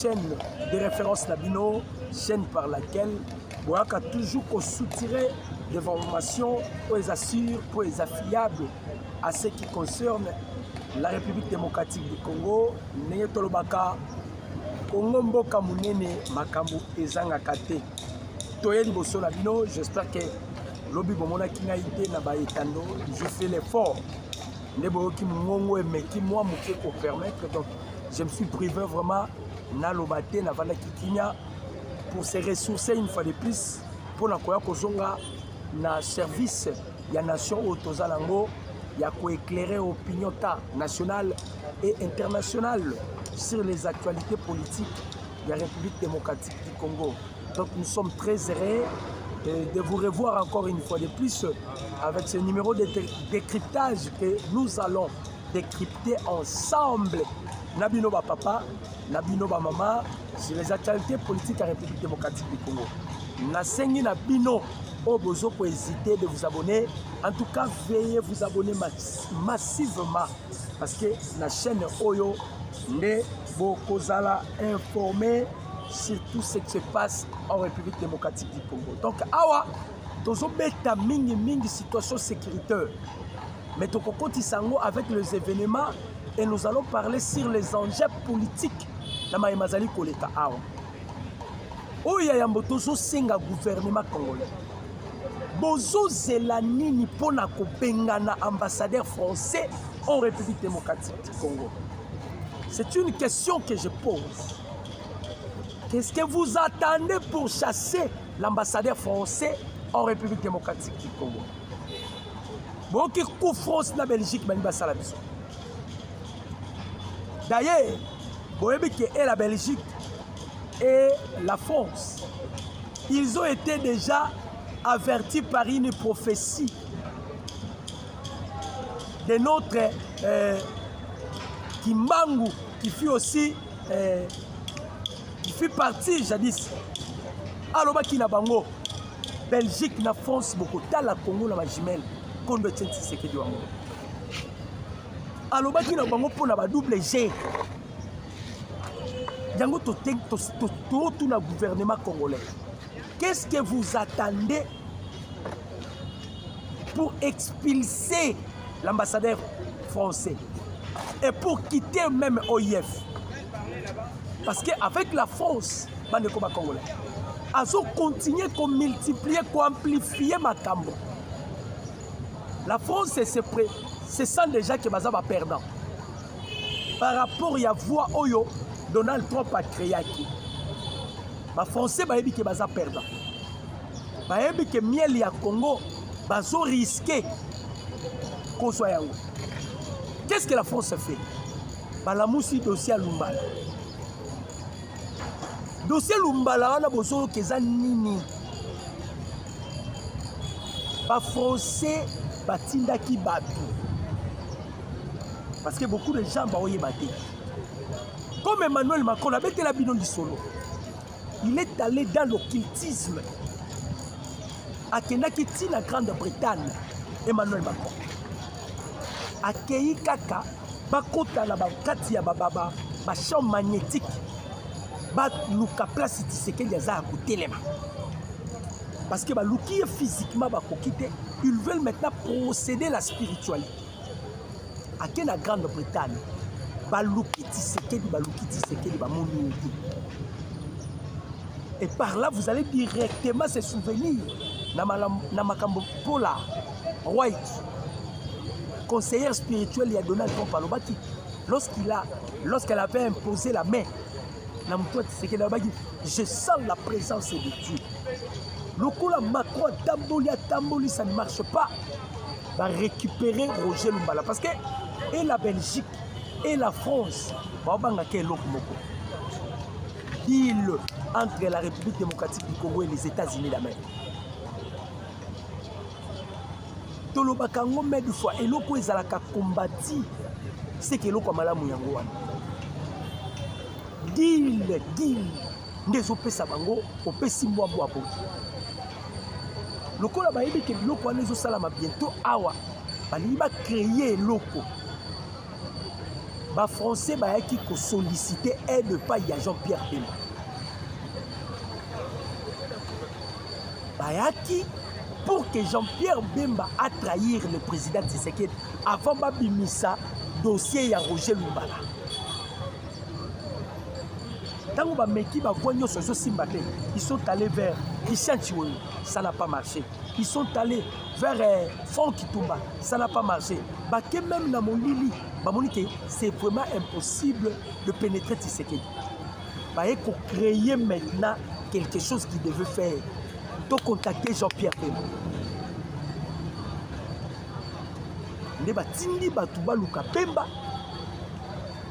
chaîne de référence Nabino, chaîne par laquelle on a toujours soutiré des informations pour les assurer, pour les affiliables à ce qui concerne la République démocratique du Congo. Neye tolobaka Congo mboka munene makambo ezanga kate. Toyeli boso Nabino, j'espère que lobi bomona kinga ite na ba etando, je fais l'effort. Nebo ki mongo et meki moi muke pour permettre, donc je me suis privé vraiment na lobate na vala kikinya pour se ressourcer une fois de plus pour na koya kozonga na service ya nation otozalango ya ko éclairer opinion nationale et internationale sur les actualités politiques de la République démocratique du Congo. Donc nous sommes très heureux de vous revoir encore une fois de plus avec ce numéro de décryptage que nous allons décrypter ensemble. Nabino ba papa, Nabino ba maman, sur les actualités politiques de la République démocratique du Congo. Nasengi Nabino, au besoin pour hésiter de vous abonner. En tout cas, veuillez vous abonner massivement parce que la chaîne Oyo n'est Bokozala informé sur tout ce qui se passe en République démocratique du Congo. Donc, awa, tozo beta mingi situation sécuritaire. Mais toko koti sango avec les événements et nous allons parler sur les enjeux politiques na maimazali koleka awa. Oya yambo tozo senga gouvernement congolais. Bozo zelanini pona ko bengana ambassadeur français en République démocratique du Congo. C'est une question que je pose. Qu'est-ce que vous attendez pour chasser l'ambassadeur français en République démocratique du Congo? Bon, qui coup France na Belgique, d'ailleurs, vous voyez que la Belgique et la France, ils ont été déjà avertis par une prophétie de notre Kimbangu, qui fut aussi qui fait partie jadis. Alors qui na bango Belgique na France beaucoup la Congo na majimel kondo tenti sekedi wango. Alors qui na bango pour na ba double G. Yango to tout na gouvernement congolais. Qu'est-ce que vous attendez pour expulser l'ambassadeur français et pour quitter même OIF? Parce qu'avec la France, Bandeko Congolais, ils ont continué à multiplier, à amplifier ma cambo. La France, c'est sent déjà que Baza va perdre. Par rapport à la voix Oyo, Donald Trump a créé. Les Français ont dit que Baza perdre. Ils ont dit que miel ya Congo, Baza risqué qu'on soit yango. Qu'est-ce que la France a fait? La moussi dossier à Lumbala. Dossier Lumbala, on a besoin que ça nini. Pas français, pas tindaki batu. Parce que beaucoup de gens ont battu. Comme Emmanuel Macron, a été la bidon du solo. Il est allé dans l'occultisme. A Kenakiti, la Grande-Bretagne, Emmanuel Macron. A Kei Kaka, Bakota la Bakati ya Bababa, ma champ magnétique. Luka place Tshisekedi aza à côté les mains. Parce que Luki physiquement ils veulent maintenant procéder à la spiritualité. À la Grande-Bretagne, Luki Tshisekedi Moni. Et par là vous allez directement se souvenir na makambo Paula White, conseillère spirituelle de Donald Trump Alobaki, lorsqu'elle avait imposé la main. Je sens la présence de Dieu. Le coup la Macron Tamboli, ça ne marche pas. Va récupérer Roger Lumbala. Parce que et la Belgique et la France, deal entre la République démocratique du Congo et les États-Unis d'Amérique. Tolobakango met du fois et l'oko ezalaka combattu, c'est que l'oko malamu yango wana. Deal, ndezo pesa bango, opesi mwa boabo. Loko la bayebi ke loko wana ezo salama bientôt awa, bali ba créer loko. les Français qui sollicité aide pas à Jean-Pierre Bemba. Bayaki pour que Jean-Pierre Bemba a trahir le président Tshisekedi avant Babimisa dossier ya Roger Lumbala. Tant que ils sont allés vers Christian Chiwolo, ça n'a pas marché. Ils sont allés vers Franck Kitumba, ça n'a pas marché. Même dans mon Lili, c'est vraiment impossible de pénétrer Tshisekedi. Il faut créer maintenant quelque chose qui devait faire. Il faut contacter Jean-Pierre Bemba.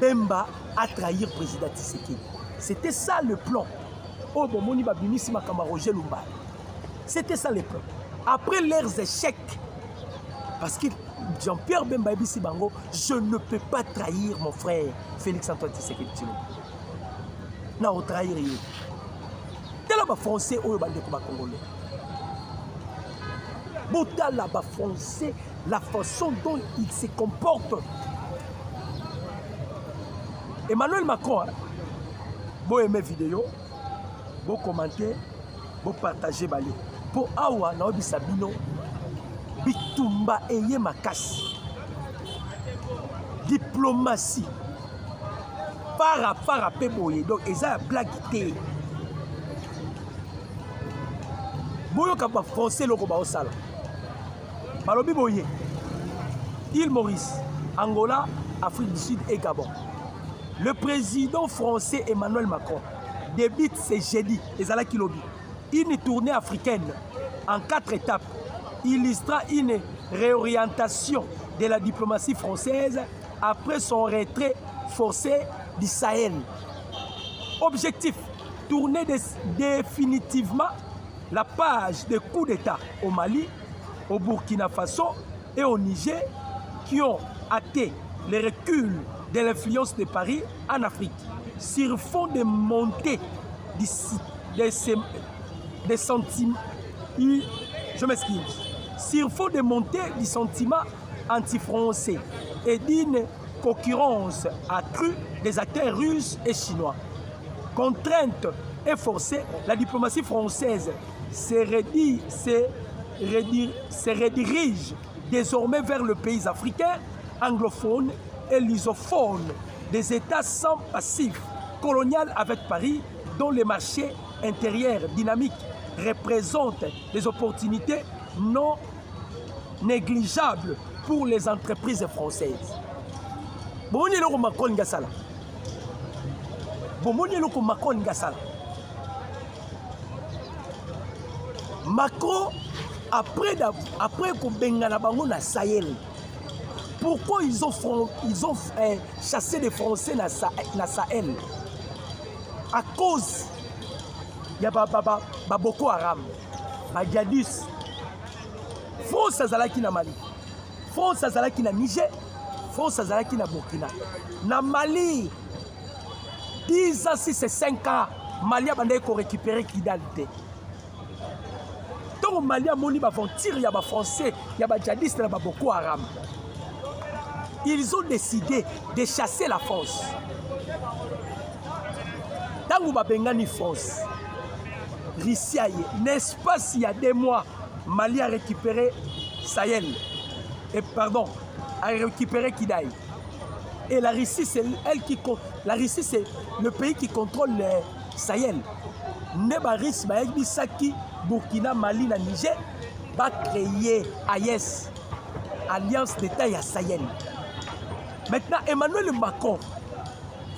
Bemba a trahi le président Tshisekedi. C'était ça le plan. Oh, bon, Moni Babimisi Makama Roger Lumbala. C'était ça le plan. Après leurs échecs, parce que Jean-Pierre Bemba Ebisi Bango, je ne peux pas trahir mon frère Félix-Antoine Tshisekedi Tshilombo. Non, on trahir. Tel là français au bande de Congolais. Bota là-bas français, la façon dont il se comporte. Emmanuel Macron, vous aimez vidéo, vous commentez, vous partagez balé. Pour awa na obi sabino bitumba eye makasi. Diplomatie. Para peboye donc eza blague té. Boyo ka ba français loko ba osala. Balobi boye. Île Maurice, Angola, Afrique du Sud et Gabon. Le président français Emmanuel Macron débute ce jeudi, une tournée africaine en 4 étapes, illustrant une réorientation de la diplomatie française après son retrait forcé du Sahel. Objectif, tourner définitivement la page des coups d'État au Mali, au Burkina Faso et au Niger qui ont acté le recul de l'influence de Paris en Afrique, sur fond de montée des sentiments, je m'excuse, sur fond de montée du sentiment anti-français et d'une concurrence accrue des acteurs russes et chinois. Contrainte et forcée, la diplomatie française se redirige désormais vers le pays africain anglophone et lusophone des États sans passif colonial avec Paris, dont les marchés intérieurs dynamiques représentent des opportunités non négligeables pour les entreprises françaises. Macron, après qu'on bengana bango na Sahel, pourquoi ils ont chassé les Français dans le Sahel? À cause il y a Boko Haram, Djihadistes. France azalaki na Mali, France azalaki na Niger, France azalaki na Burkina. Na Mali, 10 ans, si c'est 5 ans, Mali a récupéré Kidal. Donc Mali a moni tir, il y a des Français, il y a des djihadistes, il y a Boko Haram. Ils ont décidé de chasser la France. Dans le Bengani France, Russie, n'est-ce pas s'il y a 2 mois, Mali a récupéré Sahel, et pardon, a récupéré Kidal. Et la Russie, c'est elle qui la Russie, c'est le pays qui contrôle le Sahel. Nebaris, Bisaki, Burkina, Mali, Niger, va créer AES, Alliance d'État à Sahel. Maintenant, Emmanuel Macron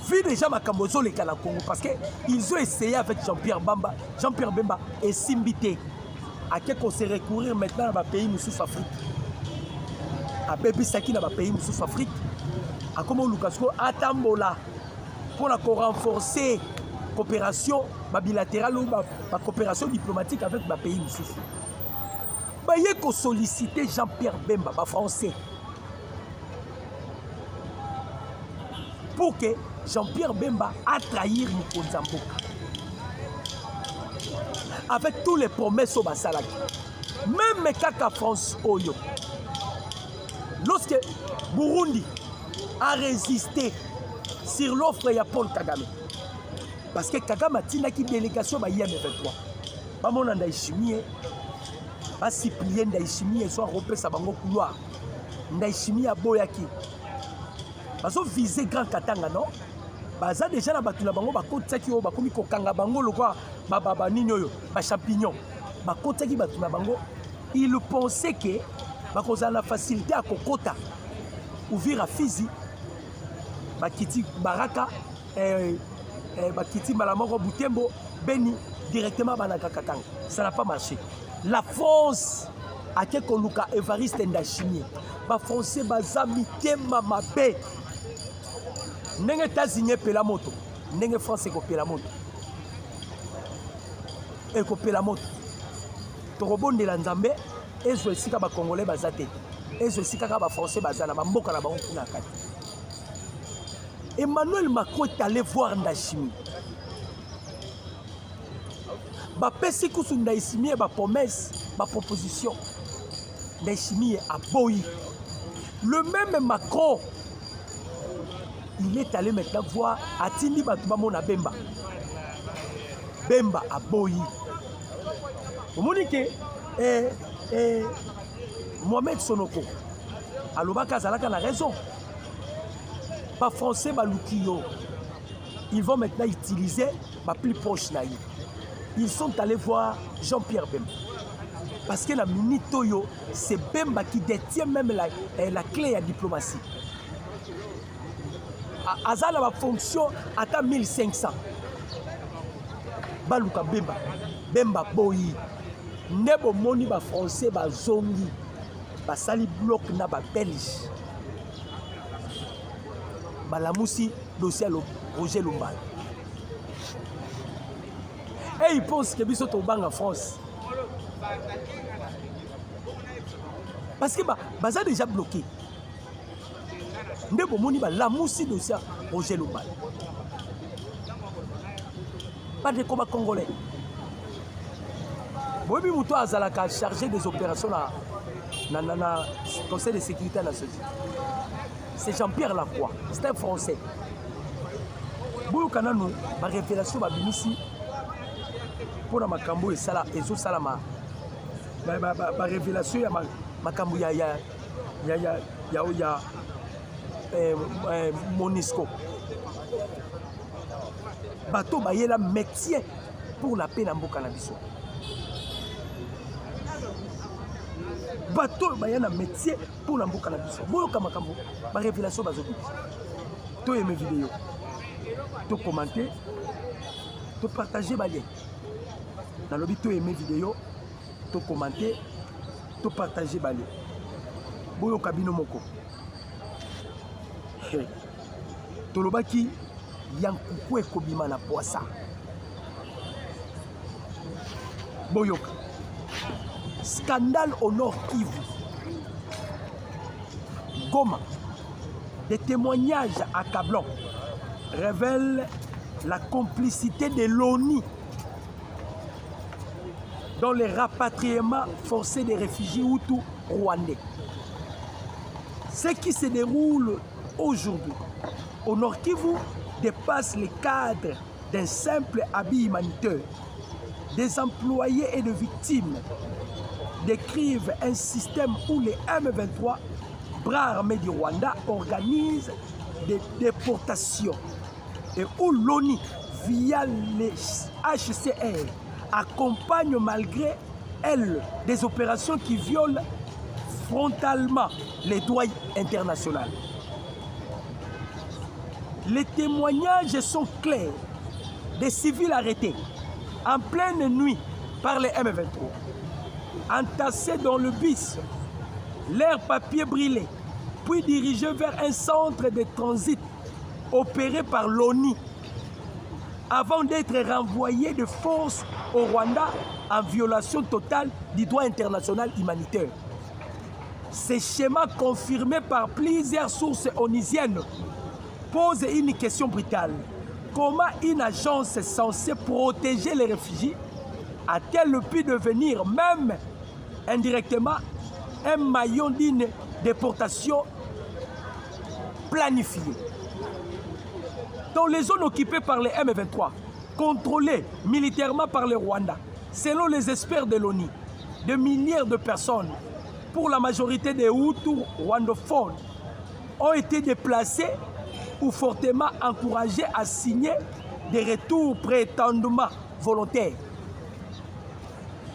vit déjà Makambozo les Congo parce qu'ils ont essayé avec Jean-Pierre Bemba et Simbité à quel qu'on se recourir maintenant dans le pays Moussous Afrique. À Bébi Saki dans le pays Moussous Afrique. À comment Lucasco Atambola pour la renforcer la coopération bilatérale ou la coopération diplomatique avec le pays Moussous. Il y a qu'on solliciter Jean-Pierre Bemba, français. Pour que Jean-Pierre Bemba a trahi Moukonzamboka. Avec tous les promesses au Bassalaki. Même Kaka France Oyo. Lorsque Burundi a résisté sur l'offre de Paul Kagame. Parce que Kagame a tina qui délégation ba IM23. Ba mona Ndayishimiye ba Cyprien Ndayishimiye soit repesa bango couloir. Ndayishimiye aboyaki. Bazo viser Grand Katanga non? Baza déjà na batu na bango ba kotsaki o ba komi kokanga bango lokwa ba nini oyo ba champignon. Ba kotsaki batu na bango. Il pensait que ba kozala la facilité à kokota ouvrir à Fizi ba kiti Baraka Bakiti Malamoko Butembo, Beni, directement à Katanga. Ça n'a pas marché. La France a quelqu'un Luka Evariste Ndayishimiye. Les Français bazami tema mabe. Nenge États-Unis pela moto. Nenge France ko pela moto. Eko pela moto. Torobonde la Nzambe ezo esika ba Congolais bazate. Ezo esika ka ba Français bazana ba mboka na bango kuna kati. Emmanuel Macron est allé voir Ndayishimiye. Bapesi kusu Ndayishimiye ba promesse, ba proposition. Ndayishimiye a boyi. Le même Macron, il est allé maintenant voir Atindi Batubamona Bemba. Bemba a boyi. Vous me dites que Mohamed Sonoko, Alobaka Zalaka a raison. Pas français, ils vont maintenant utiliser ma plus proche naïf. Ils sont allés voir Jean-Pierre Bemba. Parce que la minute Toyo, c'est Bemba qui détient même la clé à la diplomatie. Azala va fonction à 1500. Baluka Bemba. Bemba Boyi. Nebo moni ba français ba zongi. Ba sali bloc na ba belge. Balamoussi, dossier Roger Lumbala. Et ils pensent que Bissot au banc en France. Parce que Baza déjà bloqué. Ndebo moni Balamoussi, dossier Roger Lumbala. Pas de combat congolais. Bobi Mouto Azalaka chargé des opérations dans le Conseil de sécurité nationale. C'est Jean-Pierre Lacroix, c'est un Français. Boyo Kanano, ma révélation va venir ici pour la Makambo et Sala et Zo Salama. Ma révélation, il y a Makambo, il y a Monisco. Bateau, il y a un métier pour la paix dans le cannabis. Bateau, il y a un métier pour la cannabis. Boyo Kamakambo, ma révélation va venir. Tu aimes mes vidéos. Tu commenter, tu partager ma lien. Dans le but, tu aimes mes vidéos, tu commenter, tu partager ma lien. Boyo Kabino Moko. Tu le qui Yankuku et Kobima na poissa. Boyoka. Scandale au Nord Kivu. Goma. Des témoignages accablants révèlent la complicité de l'ONU dans les rapatriements forcés des réfugiés Hutus rwandais. Ce qui se déroule aujourd'hui au Nord Kivu dépasse les cadres d'un simple habit humanitaire. Des employés et de victimes décrivent un système où les M23, bras armés du Rwanda, organisent des déportations et où l'ONU, via les HCR, accompagne malgré elle des opérations qui violent frontalement les droits internationaux. Les témoignages sont clairs. Des civils arrêtés en pleine nuit par les M23, entassés dans le bus, leurs papiers brûlés, puis dirigés vers un centre de transit opéré par l'ONU, avant d'être renvoyés de force au Rwanda en violation totale du droit international humanitaire. Ces schémas confirmés par plusieurs sources onusiennes posent une question brutale. Comment une agence censée protéger les réfugiés a-t-elle pu devenir même indirectement un maillon d'une déportation planifiée? dans les zones occupées par les M23, contrôlées militairement par le Rwanda. Selon les experts de l'ONU, des milliers de personnes, pour la majorité des Hutus rwandophones, ont été déplacées ou fortement encouragées à signer des retours prétendument volontaires.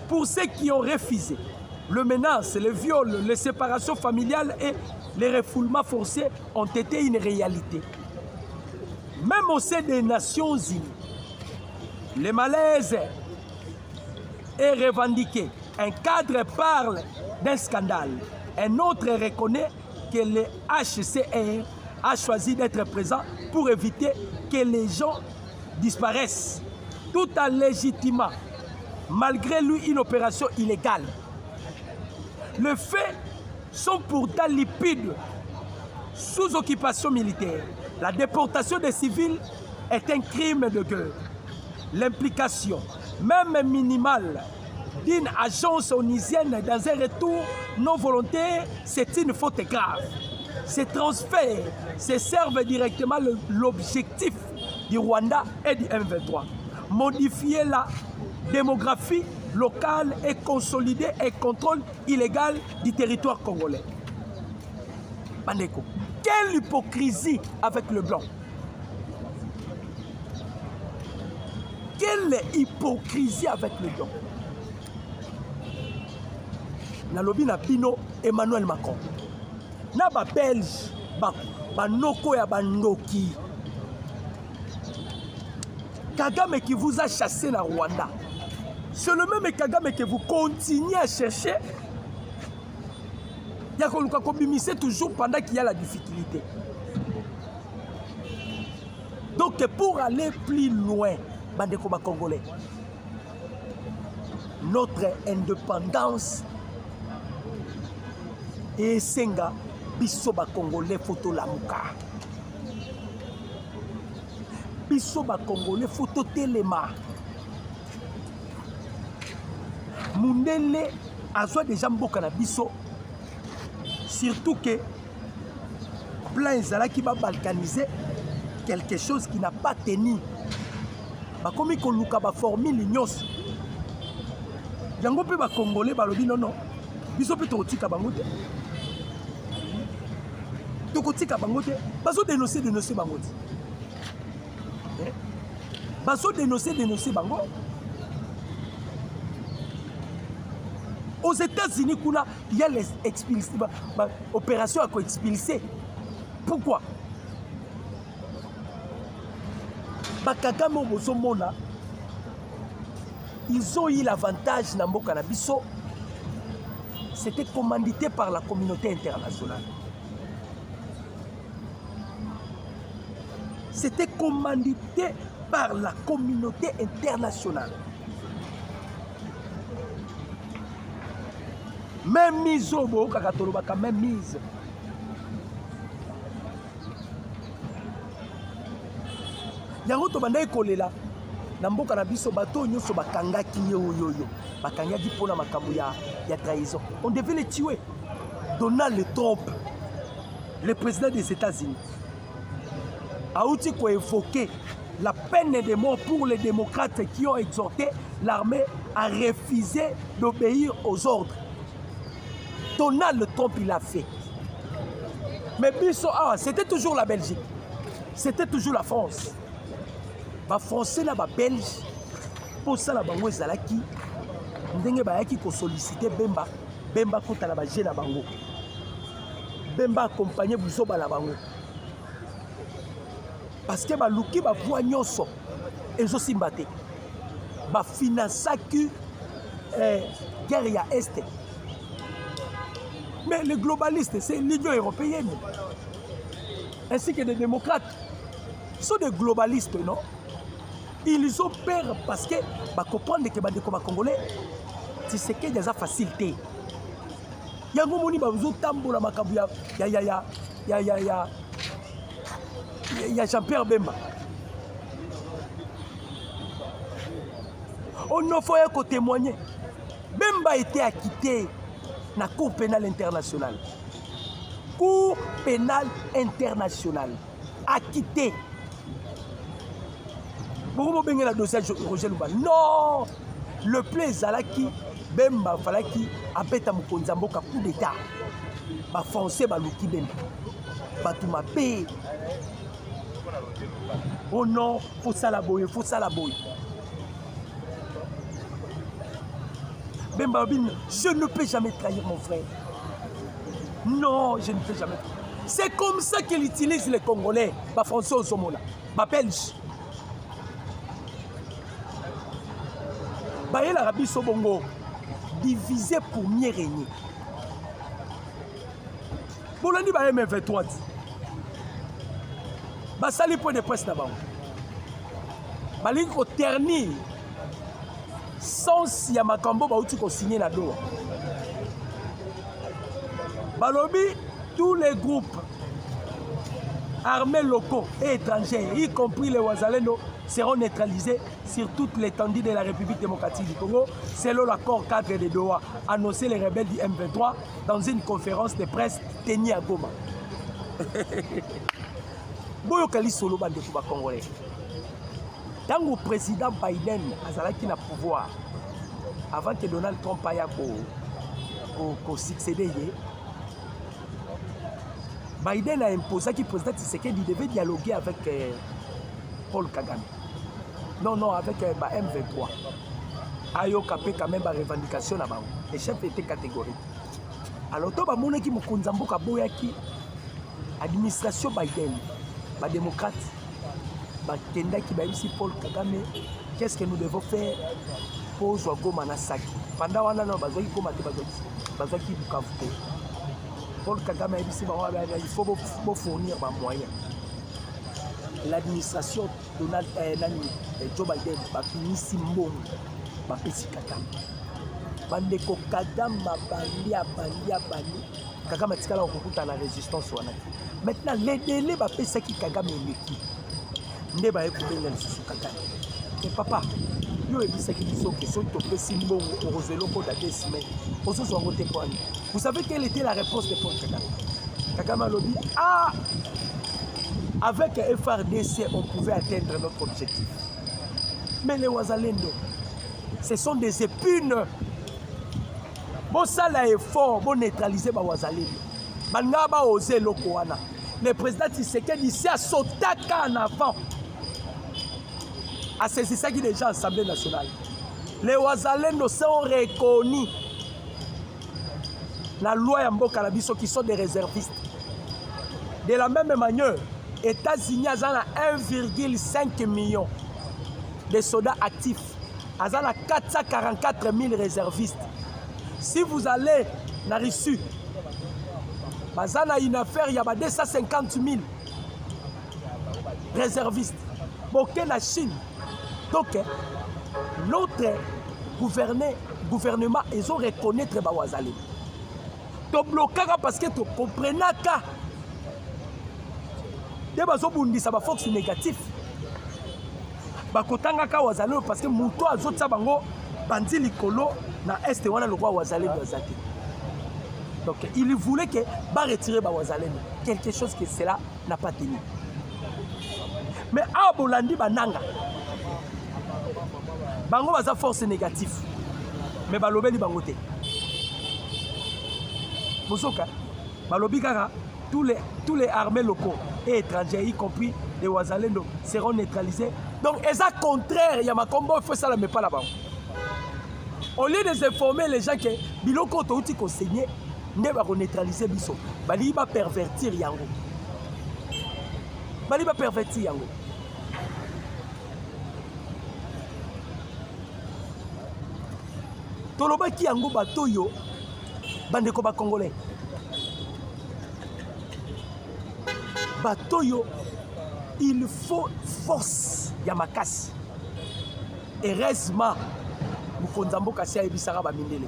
Pour ceux qui ont refusé, le menace, le viol, les séparations familiales et les refoulements forcés ont été une réalité. Même au sein des Nations Unies, le malaise est revendiqué. Un cadre parle d'un scandale. Un autre reconnaît que le HCR a choisi d'être présent pour éviter que les gens disparaissent, tout en légitimant, malgré lui, une opération illégale. Les faits sont pourtant lipides. Sous occupation militaire, la déportation des civils est un crime de guerre. L'implication, même minimale, d'une agence onusienne dans un retour non volontaire, c'est une faute grave. Ces transferts se servent directement l'objectif du Rwanda et du M23. Modifier la démographie locale et consolider un contrôle illégal du territoire congolais. Bandeko, quelle hypocrisie avec le blanc! Quelle hypocrisie avec le blanc! Nalobi na bino Emmanuel Macron. Na ba Belge, ba noko ya bandoki. Kagame qui vous a chassé na Rwanda. C'est le même Kagame que vous continuez à chercher. Il y a qu'on combimise toujours pendant qu'il y a la difficulté. Donc pour aller plus loin, bandeko ba Congolais, notre indépendance et senga biso ba Congolais photo lamuka. Biso ba Congolais photo telema. Mundele azwa déjà mboka na biso. Surtout que plan ezala qui va balkaniser quelque chose qui n'a pas tenu. Ba komi ko luka ba formule nyos. Yango pe ba Congolais ba lobi non non. Biso pe to tika bango te. To ko tika bango te. Baso dénoncer bango te. Baso dénoncer bango. Aux États-Unis, il y a les opérations à expulser. Pourquoi? Ils ont eu l'avantage dans Mboka na biso. C'était commandité par la communauté internationale. C'était commandité par la communauté internationale. Même mise au beau, même mise. Yango to banda ekolela na mboka na biso bato nyonso bakangaki yo bakangaki pona makambo ya trahison. On devait les tuer. Donald Trump, le président des États-Unis, a aussi évoqué la peine de mort pour les démocrates qui ont exhorté l'armée à refuser d'obéir aux ordres. Donald Trump, il a fait. Mais c'était toujours la Belgique. C'était toujours la France. Les Français, les Belges, pour ça, les Zalaki, ils ont sollicité Bemba. Bemba contre la Gé la Bango. Bemba accompagné Bouzoba la Bango. Parce que les Luki, les Voignonso, ils ont simbaté. Ils financent la guerre à Est. Mais les globalistes, c'est l'Union européenne, ainsi que les démocrates. Ce sont des globalistes, non? Ils ont peur parce que comprendre que les Congolais, c'est ce qui est déjà facilité. Il y a des gens qui ont tambour il y a Jean-Pierre Bemba. On ne faut pas témoigner. Bemba a été acquitté la Cour pénale internationale. Cour pénale internationale. Acquitté. Beaucoup de la dossier Roger Luba. Non, le plan Zalaki, Bemba Falaki, Abeta Mukonzamboka, coup d'état. Ba français, ba Luki Bemba. Ba Toumapé. Oh non, faut ça la boye, faut ça la boye. Bemba Bin, je ne peux jamais trahir mon frère. Non, je ne peux jamais. C'est comme ça qu'il utilise les Congolais, ba français au Somola, ba Belge. Ba yela Rabi Sobongo, divisé pour mieux régner. Bolandi ba M23. Ba sali point de presse là-bas. Ba lingi ko ternir. Sans ya makambo ba uti ko signer la loi. Balobi, tous les groupes armés locaux et étrangers, y compris les Ouazalendo, seront neutralisés sur toute l'étendue de la République démocratique du Congo, selon l'accord cadre de Doha, annoncé les rebelles du M23 dans une conférence de presse tenue à Goma. Boyokali solo bande kuba congolais. Tant que le président Biden a qui na pouvoir, avant que Donald Trump aille pour succéder, Biden a imposé que le président Tshisekedi devait dialoguer avec Paul Kagame. Non, avec M23. Ayo Kapé quand même la revendication là-bas. Les chefs étaient catégoriques. Alors, tout le monde qui m'a dit administration Biden, les démocrates, qui Paul Kagame, qu'est-ce que nous devons faire pour jouer Goma Nasaki. Pendant qu'on a besoin de Goma, Paul Kagame a dit il faut fournir des moyens. L'administration Donald Joe Biden va finir si bon, va faire si Kagame. Bandeko Kagame bali. Kagame a dit qu'il a la résistance. Maintenant, les délais va faire ce qui Kagame est l'équipe. Ne va pas écouter sous Kagame. Mais papa, yo et ça qui dit que question topé si bon au Roselo pour des semaines. Vous savez quelle était la réponse de Paul Kagame? Kagame a dit ah, avec FRDC on pouvait atteindre notre objectif. Mais les Ouazalendo, ce sont des épines. Bon ça là est fort, bon neutraliser les Ouazalendo. Bangaba osé lokoana. Le président Tshisekedi ici a sauté en avant. Ah, c'est ça qui est déjà l'Assemblée nationale. Les Ouazalendo sont reconnus. La loi Yambo Kalabiso qui sont des réservistes. De la même manière, les États-Unis ont 1,5 million de soldats actifs. Ils ont 444 000 réservistes. Si vous allez dans la Russie, ils ont une affaire, il y a 250 000 réservistes. Bon, la Chine. Donc, notre gouvernement, ils ont reconnaître les Ouazalendo. Tu bloques parce que tu comprends que tu as une force négative. Bakotanga ka Ouazalendo parce que muto azotsa bango bandi likolo na est wana le roi Ouazalendo azati. Donc il voulait que ba retirer ba Ouazalendo, quelque chose que cela n'a pas tenu. Mais a Bolandi bananga bango baza force négative. Mais balobeli bango te. Bosoka balobi kaka tous les armées locaux et étrangers, y compris les Ouazalendo, seront neutralisés. Donc, c'est contraire, il y a ma combo, il faut ça, mais pas là-bas. Au lieu de s'informer les gens que Biloko Touti conseillé, ne va neutraliser Bisso. Bali va pervertir Yango. Bali va pervertir Yango. Toloba ki Yango Batoyo, Bandeko ba Congolais. Batoyo, il faut force Yamakasi. Heureusement, Mukonzambo Kassi a ebisaka ba mindele.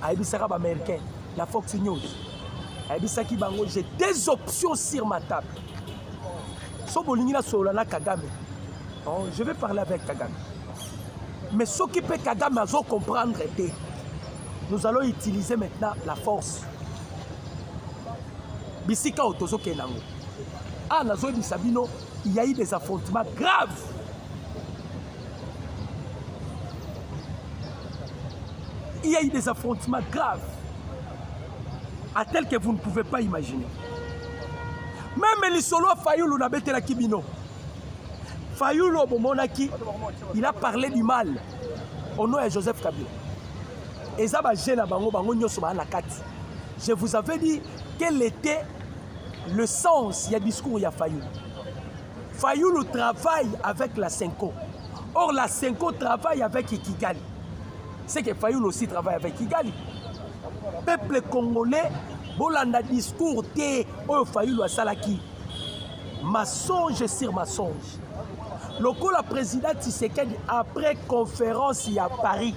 A ebisaka ba américain, la Fox News. A ebisaki bango, j'ai des options sur ma table. So bolingina solana Kagame. Non, je vais parler avec Kagame. Mais ce qui peut Kagame azo comprendre était, nous allons utiliser maintenant la force. Bisika otozo kenango. Ah, Nazo Sabino, il y a eu des affrontements graves Il y a eu des affrontements graves, à tel que vous ne pouvez pas imaginer. Même Lisolo Fayoulou n'a pas la Kibino. Fayoulou Bomonaki, il a parlé du mal au nom de Joseph Kabila. Et ça va gêner Bango Bango Nyosoma Nakati. Je vous avais dit quel était le sens du discours de Fayoulou. Fayoulou travaille avec la Senko. Or, la Senko travaille avec Kigali. C'est que Fayoulou aussi travaille avec Kigali. Peuple congolais, bolanda discours te oyo Fayoulou a salaki. Mensonge sur mensonge. La présidente Tshisekedi, après conférence à Paris,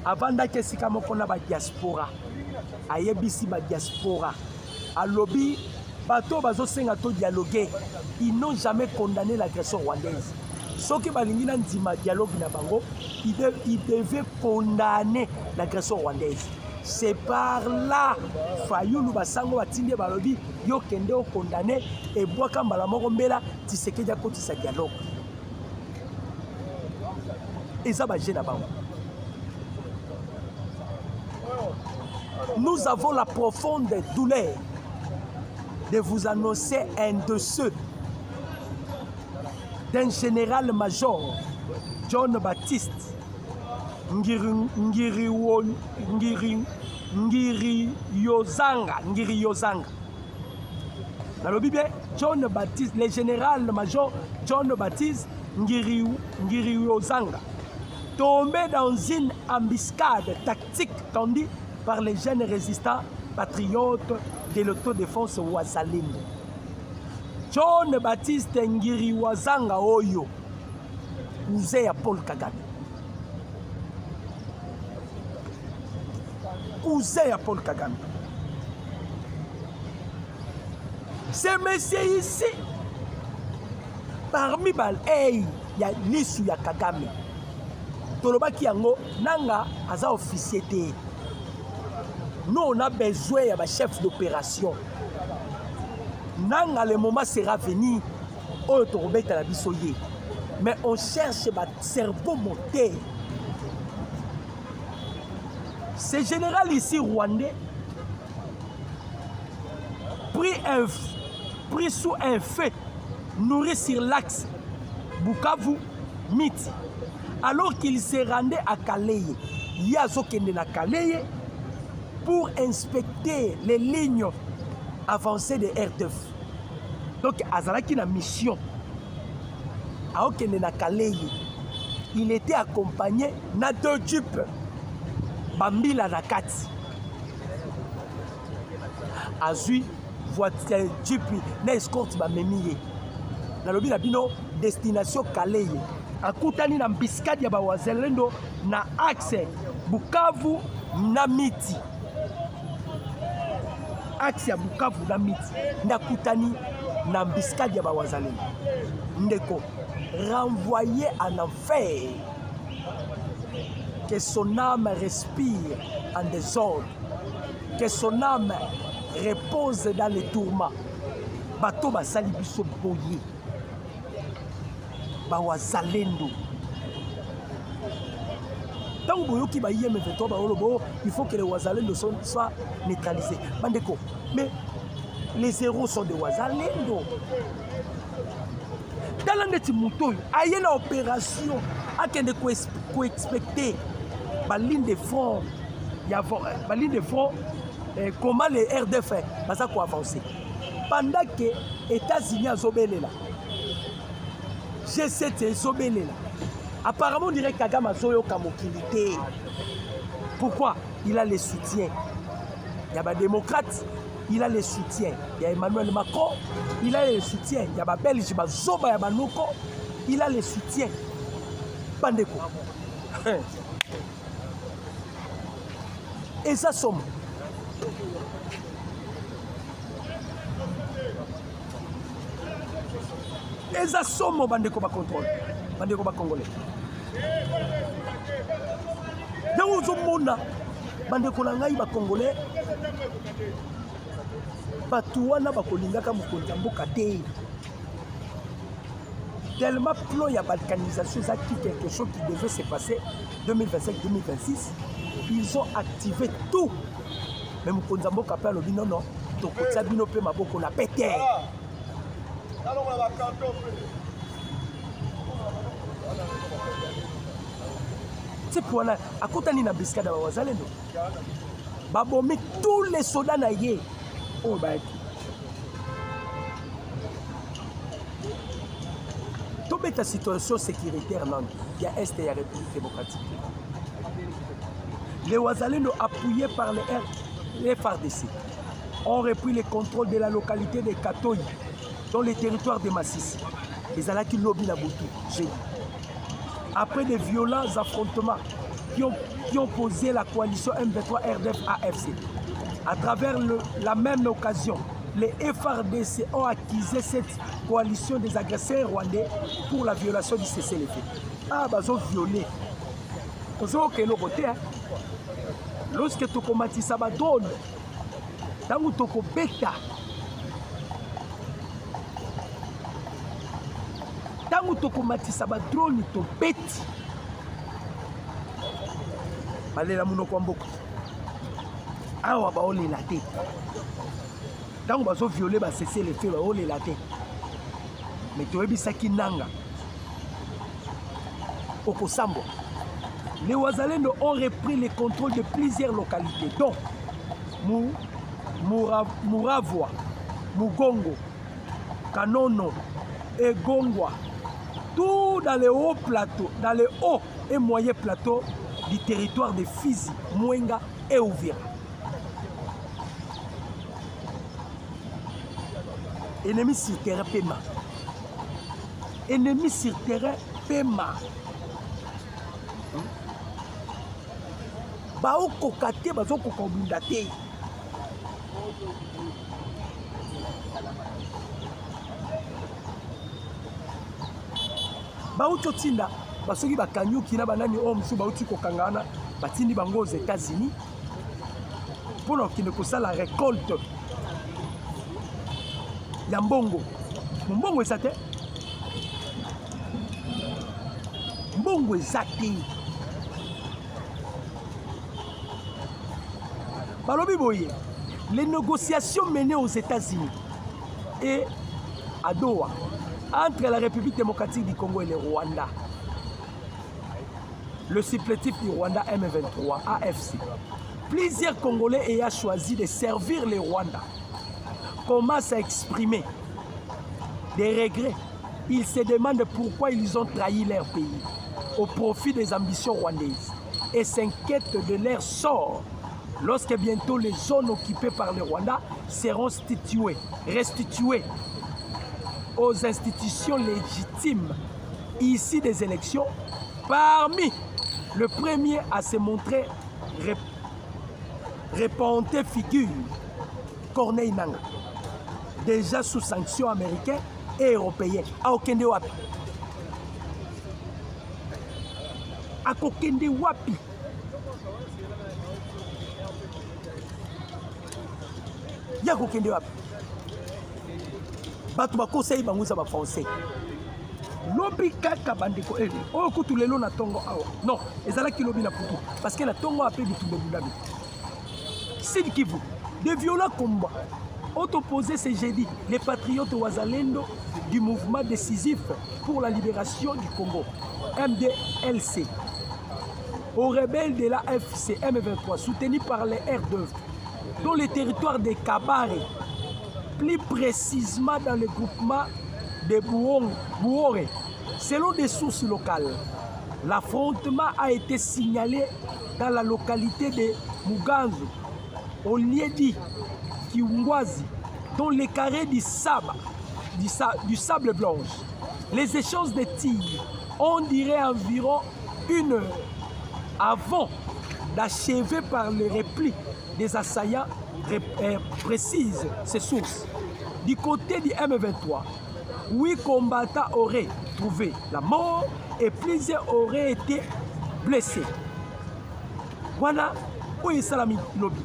avant d'aller à la diaspora, à Yebisi la diaspora, à lobby, bateau bazo senga to dialoguer, ils n'ont jamais condamné l'agression rwandaise. Ceux qui balingi na ndima dialogue na bango, ils devaient condamner l'agression rwandaise. C'est par là Fayoulou basango batindi balobi yo kende o condamné et boaka mbala moko mbela Tshisekedi a koti sa dialogue. Et ça va gêner bango. Nous avons la profonde douleur de vous annoncer un décès d'un général-major, John Baptiste Ngiri Yozanga. Dans le Bible, John Baptiste, le général-major John Baptiste Ngiri Yozanga, tombé dans une embuscade tactique tendue par les jeunes résistants patriotes de l'autodéfense Wazalendo. John Baptiste Ngiri Yozanga Oyo, cousin à Paul Kagame. Cousin à Paul Kagame. Ce monsieur ici, parmi il y a Lisu ya Kagame. Tolobaki yango nanga aza officier te. Nous on a besoin de chef d'opération. Nanga le moment sera venu au torobeta la bisoye. Mais on cherche un cerveau moteur. Ce général ici rwandais pris sous un feu nourri sur l'axe Bukavu-Miti. Alors qu'il se rendait à Kaleye, Yazokende na Kaleye pour inspecter les lignes avancées de RDF. Donc, Azalaki na mission. À Okende na Kaleye, il était accompagné na 2 jeeps. Bambila na kati. Azui voiture jeep na escorte ba memiye. Na lobi na bino destination Kaleye. Akutani na mbiskadi ya ba Wazalendo na axe Bukavu na Miti. Axe ya Bukavu na Miti. Ndakutani na mbiskadi ya ba Wazalendo. Ndeko renvoyé en enfer. Que son âme respire en désordre, que son âme repose dans les tourments. Bato basali biso boye, ba Wazalendo. Tant boyoki ba yeme veto ba olobo, il faut que les Wazalendo soient neutralisés. Bandeko, mais les héros sont des Wazalendo. Dans la neti mutoyo, aye na opération, akende ko expecter la ligne de front, la ligne de front, comment les RDF va avancer. Pendant que les États-Unis ont là, G7 ont là. Apparemment, on dirait que Kagame a Kamokilité. Pourquoi? Il a les soutiens. Il y a des démocrates, il a les soutiens. Il y a Emmanuel Macron, il a les soutiens. Il y a des Belges, il a les soutiens. Pandeko. Et ça somme. Et ça somme, bandeko ba contrôle. Bandeko ba congolais. Donc vous mona bandeko na ngai ba congolais. Batuwana ba kolingaka mokonzi mboka te. Tellement plan ya balkanisation ça qui quelque chose qui devait se passer 2025-2026. ils ont activé tout. Mais Mokonza Mboka pe alobi non non, tokotia bino pe maboko na pété. C'est pour là, à côté de la biscade à Wazalendo. Babomé tous les soldats naïe. Oh bah. Toute ta situation sécuritaire non, il y a Est et la République démocratique. Les Wazalendo appuyés par les FARDC ont repris le contrôle de la localité de Katoyi dans les territoires de Massissi. Les Alaki Lobby Nabutu, j'ai dit. Après de violents affrontements qui ont posé la coalition M23 RDF AFC. À travers la même occasion, les FARDC ont accusé cette coalition des agresseurs rwandais pour la violation du cessez-le-feu. Ah, bah, ils ont violé. Ils ont aucun côté. Lorsque tu combatis ça, va drone. Dans le toko bêta. Tango tokomatisa ba drone to beti balela munoko mboko awa ba olela te tango bazo violer ba cesser les feux ba olela te mais toyebisaki nanga okosambo. Les Wazalendo ont repris le contrôle de plusieurs localités dont Muravwa, Mugongo, Kanono et Gongwa. Tout dans les hauts plateaux, dans les hauts et moyens plateaux du territoire de Fizi, Mwenga et Ouvira. Ennemi sur terrain Pema. Ennemi sur terrain Pema. Bao kokate bazo kokobundate. Bauto tinda basoki bakanyuki na banani o musu bauti kokangana batindi bango aux États-Unis pour l'okine kosala récolte ya mbongo. Mbongo ezate mbongo ezate balobi boye. Les négociations menées aux États-Unis et à Doha entre la République démocratique du Congo et le Rwanda, le supplétif du Rwanda M23 AFC, plusieurs Congolais ayant choisi de servir le Rwanda commencent à exprimer des regrets. Ils se demandent pourquoi ils ont trahi leur pays au profit des ambitions rwandaises et s'inquiètent de leur sort lorsque bientôt les zones occupées par le Rwanda seront restituées aux institutions légitimes issues des élections. Parmi le premier à se montrer répandé figure Corneille Nangaa, déjà sous sanctions américaines et européennes. Akokende wapi? Akokende wapi? Yakokende wapi? Bato ba conseil banguza ba français. Lobi kaka bandeko ele. O kutu lelo na tongo awa. Non, ezalaki lobi na putu parce que la tongo appelle du Tumbebudabi. Sud Kivu, de violents combats ont opposé ce jeudi les patriotes Wazalendo du mouvement décisif pour la libération du Congo, MDLC, aux rebelles de la FC M23 soutenus par les R2 dans le territoire de Kabare, plus précisément dans le groupement de Bouore. Selon des sources locales, l'affrontement a été signalé dans la localité de Muganzo, au lieu dit Kiungwazi, dans les carrés du sable blanche. Les échanges de tirs, on dirait environ une heure avant d'achever par le repli des assaillants, précisent ces sources. Du côté du M23, 8 combattants auraient trouvé la mort et plusieurs auraient été blessés. Voilà où est Salami Lobby.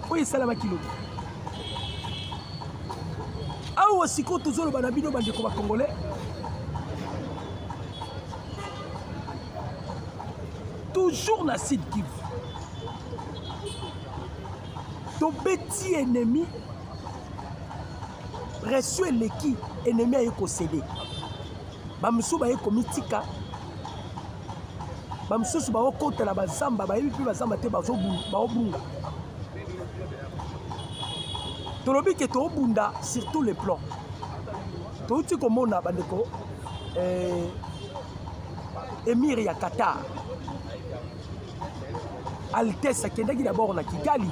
Où est Salamaki Lobby? Awa siko tozolo banabino bandeko ba Congolais. toujours na Sud Kivu. Ton petit ennemi reçoit l'équipe ennemi a cédé. Bamsou ba komitika. Bamsou ba kota na bazamba ba yebi bazamba te ba obunga. Tolobi ke to obunda sur tous les plans. To uti komona bandeko Émir ya Qatar. Altesse akendaki d'abord na Kigali.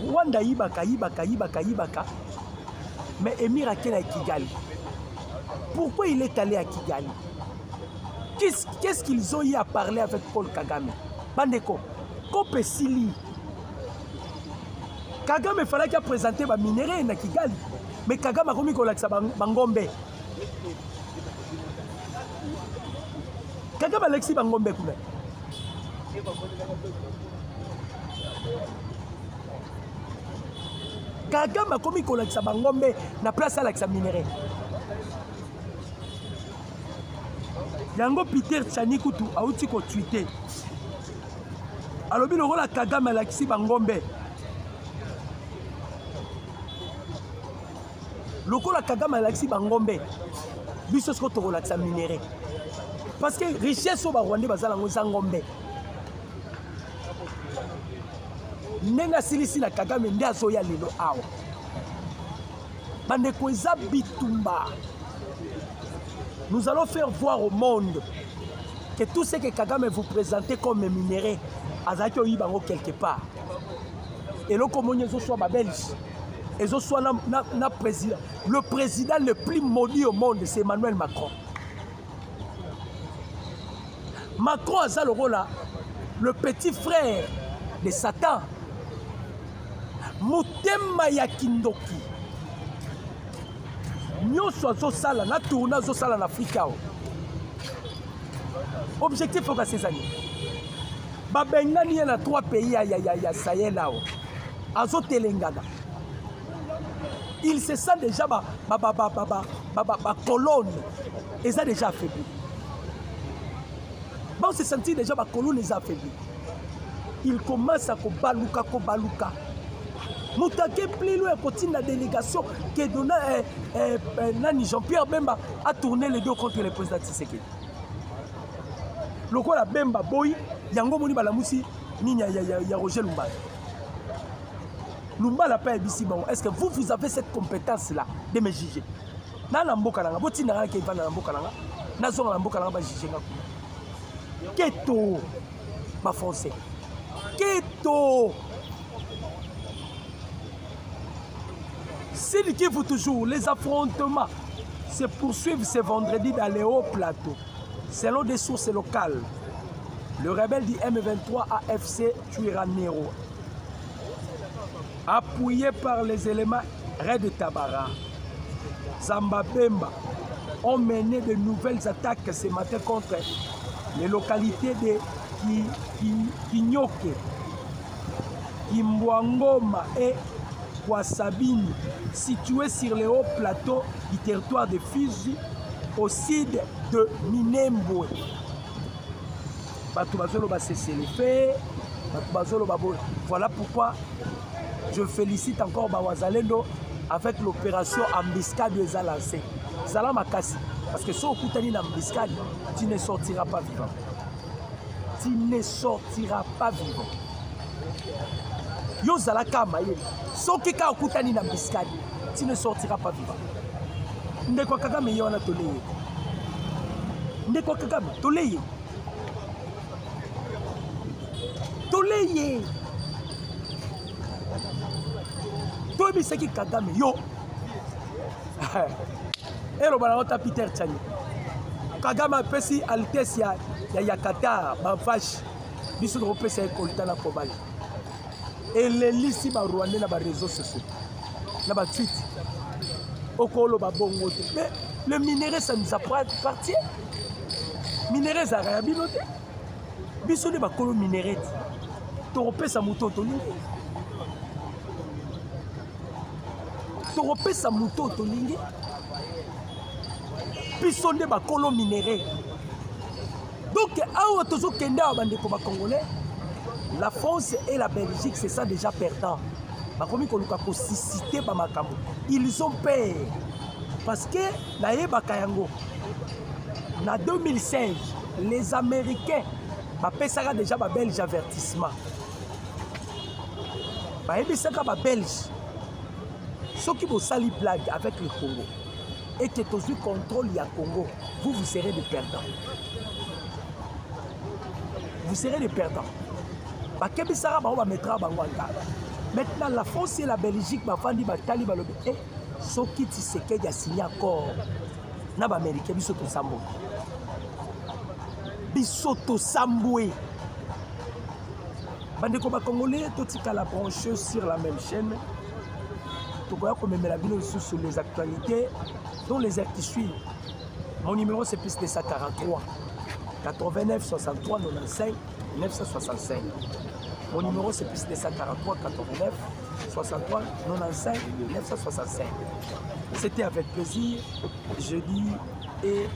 Rwanda yibaka. Mais Émir akenda à Kigali. Pourquoi il est allé à Kigali? Qu'est-ce qu'ils ont eu à parler avec Paul Kagame? Bandeko, Kope Sili. Kagame fallait qu'il présente des minéraux à Kigali. Mais Kagame a commis kolaksa Bangombe. Kagame Alexis Bangombe kuna. Kagame a commis kolaksa Bangombe na place Alaksa minéraux. Yango Peter Chanikutu a outi ko tweeté. Alobi lokola Kagame Alexis Bangombe. Lokola Kagame Alexis Bangombe. Biso sko to laksa minéraux. Parce que richesse au Rwanda bazala ngo Zangombe. Nenga silisi na Kagame ndi azoya lelo awa. Bandeko eza bitumba. Nous allons faire voir au monde que tout ce que Kagame vous présente comme minéraux, Azaki Oyibango quelque part. Et là, comme on soit ma belge, et soit na président. Le président le plus maudit au monde, c'est Emmanuel Macron. Macron a le rôle, le petit frère de Satan. Mutema Yakindoki. Nyonso azosala na tourna azosala na Afrika. Objectif au ces années. Babengani na 3 pays ya Sahel là. Azotelengana. Il se sent déjà colonne. Ils ont déjà affaibli. Bon, se sentit déjà colonne les affaibli. Il commence à kobaluka. Moutake plus loin continue la délégation qui donna Nani Jean-Pierre Bemba a tourné les deux contre le président Tshisekedi. Loko la Bemba boy yango moni balamusi nini ya Roger Lumbala. Lumbala pas ebisi bon. Est-ce que vous avez cette compétence là de me juger? Na na mboka nanga boti na ke va na mboka nanga na zonga na mboka nanga ba juger ngako. Keto ba français. Keto. S'il kiffe toujours, les affrontements se poursuivent ce vendredi dans les hauts plateaux. Selon des sources locales, le rebelle du M23 AFC Twirwaneho, appuyé par les éléments Red Tabara, Zamba Bemba, ont mené de nouvelles attaques ce matin contre les localités de Kinyoke, Kimbwangoma et Kwasabine, situé sur les hauts plateaux du territoire de Fizi, au sud de Minembwe. Voilà pourquoi je félicite encore Bawazalendo avec l'opération Ambiscade de lancée. Zala Makasi. Parce que si on coûte une Ambiscade, tu ne sortiras pas vivant. Tu ne sortiras pas vivant. Yo zala kama ye. Soki ka okutani na Ambiscade, tu ne sortiras pas vivant. Ndeko Kagame yo na toleye. Ndeko Kagame toleye. Toleye. Tobi seki Kagame yo. Ero bana ota Peter Chani. Kagame apesi Altesse ya Qatar, ba vache. Biso do pesa ekolta na kobali. Et les listes ba Rwanda na ba réseaux sociaux. Na ba tweet. Okolo ba bongo. Mais le minerai ça nous appartient. Minerai za rabinote. Biso de ba kolo minerai. To pesa muto to lingi. To pesa muto to lingi. Biso de ba kolo minerai. Do Donc, à Otozo Kenda, Congolais, la France et la Belgique, c'est ça déjà perdant. Ils ont peur. Parce que, en 2016, les Américains ont déjà un belge avertissement. Ils ont belge. Ceux qui ont sali blague avec le Congo et que tous le contrôle du Congo, vous serez des perdants. Vous serez des perdants. Maintenant, la France et la Belgique ceux qui ont signé un accord, les Américains Bisoto Samboué. Bandeko Congolais, tout la branche sur la même chaîne. Sur les actualités, dont les airs qui suivent. Mon numéro c'est plus de 143 89 63 95 965. Mon numéro c'est plus de 143 89 63 95 965. C'était avec plaisir, jeudi et